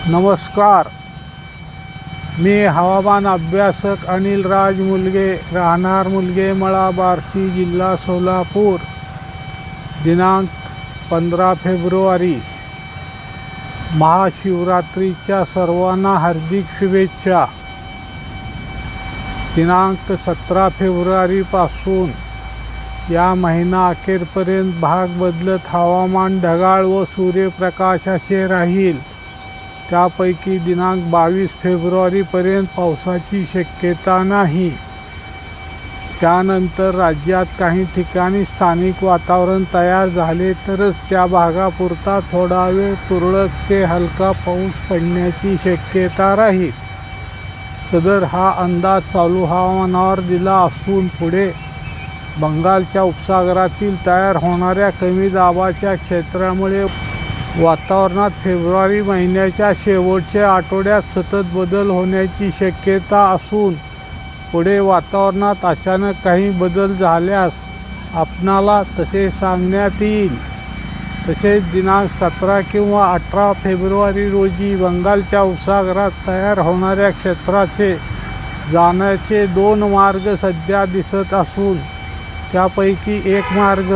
नमस्कार. मी हवामान अभ्यासक अनिल राज मुलगे, राहणार मुलगेमळा, बार्शी, जिल्हा सोलापूर. दिनांक 15 फेब्रुवारी. महाशिवरात्रीच्या सर्वांना हार्दिक शुभेच्छा. दिनांक 17 फेब्रुवारीपासून या महिना अखेरपर्यंत भाग बदलत हवामान ढगाळ व सूर्यप्रकाशाचे राहील. त्यापैकी दिनांक 22 फेब्रुवारीपर्यंत पावसाची शक्यता नाही. त्यानंतर राज्यात काही ठिकाणी स्थानिक वातावरण तयार झाले तरच त्या भागापुरता थोडा वेळ तुरळक ते हलका पाऊस पडण्याची शक्यता राहील. सदर हा अंदाज चालू हवामानावर दिला असून पुढे बंगालच्या उपसागरातील तयार होणाऱ्या कमी दाबाच्या क्षेत्रामुळे वातावरणात फेब्रुवारी महिन्याच्या शेवटच्या आठवड्यात सतत बदल होण्याची शक्यता असून पुढे वातावरणात अचानक काही बदल झाल्यास आपणाला तसे सांगण्यात येईल. तसेच दिनांक 17 किंवा 18 फेब्रुवारी रोजी बंगालच्या उपसागरात तयार होणाऱ्या क्षेत्राचे जाण्याचे 2 मार्ग सध्या दिसत असून त्यापैकी एक मार्ग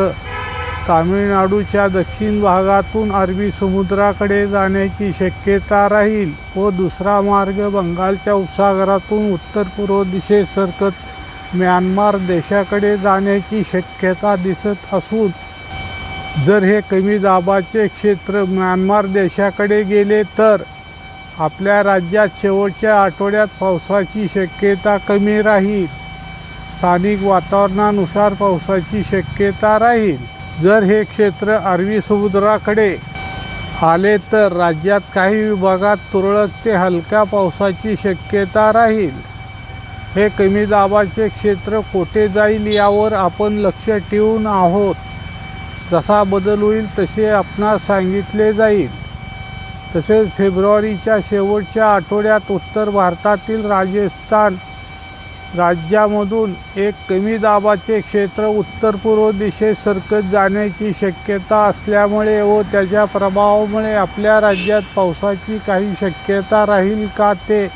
तामिळनाडूच्या दक्षिण भागातून अरबी समुद्राकडे जाण्याची शक्यता राहील व दुसरा मार्ग बंगालच्या उपसागरातून उत्तर पूर्व दिशेस सरकत म्यानमार देशाकडे जाण्याची शक्यता दिसत असून जर हे कमी दाबाचे क्षेत्र म्यानमार देशाकडे गेले तर आपल्या राज्यात शेवटच्या आठवड्यात पावसाची शक्यता कमी राहील. स्थानिक वातावरणानुसार पावसाची शक्यता राहील. जर हे क्षेत्र अरबी समुद्राकडे आले तर राज्यात काही विभागात तुरळक ते हलक्या पावसाची शक्यता राहील. हे कमी दाबाचे क्षेत्र कोठे जाईल यावर आपण लक्ष ठेवून आहोत. जसा बदल होईल तसे आपणास सांगितले जाईल. तसेच फेब्रुवारीच्या शेवटच्या आठवड्यात उत्तर भारतातील राजस्थान राज्यामधून एक कमी दाबाचे क्षेत्र उत्तर पूर्व दिशेस सरकत जाण्याची शक्यता असल्यामुळे व त्याच्या प्रभावामुळे आपल्या राज्यात पावसाची काही शक्यता राहील का ते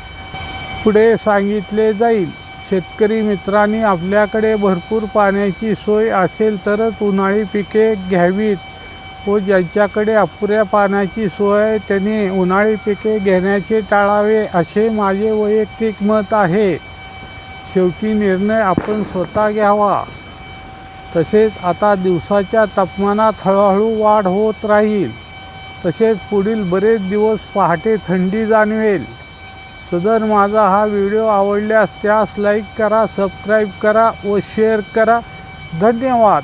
पुढे सांगितले जाईल. शेतकरी मित्रांनी आपल्याकडे भरपूर पाण्याची सोय असेल तरच उन्हाळी पिके घ्यावीत व ज्यांच्याकडे अपुऱ्या पाण्याची सोय आहे त्यांनी उन्हाळी पिके घेण्याचे टाळावे असे माझे वैयक्तिक मत आहे. शेवटी निर्णय आपण स्वतः घ्यावा. तसेच आता दिवसाच्या तापमानात हळूहळू वाढ होत राहील. तसेच पुढील बरेच दिवस पहाटे थंडी जाणवेल. सदर माझा हा व्हिडिओ आवडल्यास त्यास लाईक करा, सबस्क्राईब करा व शेअर करा. धन्यवाद.